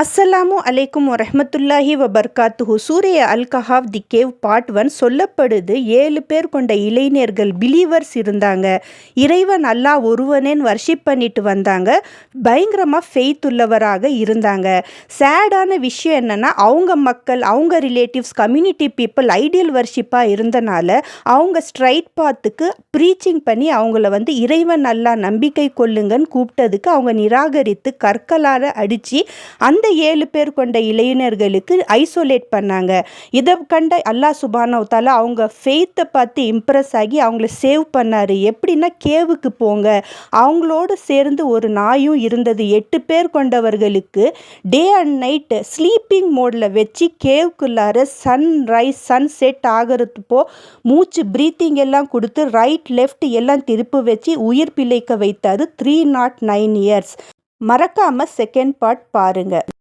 அஸ்ஸலாமு அலைக்கும் வரஹ்மத்துல்லாஹி வபர்காத்துஹு. சூரிய அல் கஹாஃப் தி கேவ் பார்ட் 1 சொல்லப்படுது. 7 பேர் கொண்ட இளைஞர்கள் பிலீவர்ஸ் இருந்தாங்க. இறைவன் அல்லாஹ் ஒருவனேன்னு வர்ஷிப் பண்ணிட்டு வந்தாங்க. பயங்கரமாக ஃபெய்த் உள்ளவராக இருந்தாங்க. சேடான விஷயம் என்னென்னா, அவங்க மக்கள், அவங்க ரிலேட்டிவ்ஸ், கம்யூனிட்டி பீப்புள் ஐடியல் வர்ஷிப்பாக இருந்தனால அவங்க ஸ்ட்ரைட் பாத்துக்கு ப்ரீச்சிங் பண்ணி அவங்கள இறைவன் அல்லாஹ் நம்பிக்கை கொள்ளுங்கன்னு கூப்பிட்டதுக்கு அவங்க நிராகரித்து கற்களால் அடித்து அந்த 7 பேர் கொண்ட இளைஞர்களுக்கு ஐசோலேட் பண்ணாங்க. இதை கண்ட அல்லாஹ் சுப்ஹானஹு வ தஆலா அவங்க ஃபெய்த்தை பார்த்து இம்ப்ரெஸ் ஆகி அவங்கள சேவ் பண்ணார். எப்படின்னா, கேவுக்கு போங்க, அவங்களோடு சேர்ந்து ஒரு நாயும் இருந்தது. 8 பேர் கொண்டவர்களுக்கு டே அண்ட் நைட் ஸ்லீப்பிங் மோடில் வச்சு கேவுக்குள்ளார சன்ரைஸ் சன் செட் ஆகிறதுப்போ மூச்சு ப்ரீத்திங் எல்லாம் கொடுத்து ரைட் லெஃப்ட் எல்லாம் திருப்பி வச்சு உயிர் பிழைக்க வைத்தார். 309 இயர்ஸ். மறக்காமல் செகண்ட் பார்ட் பாருங்கள்.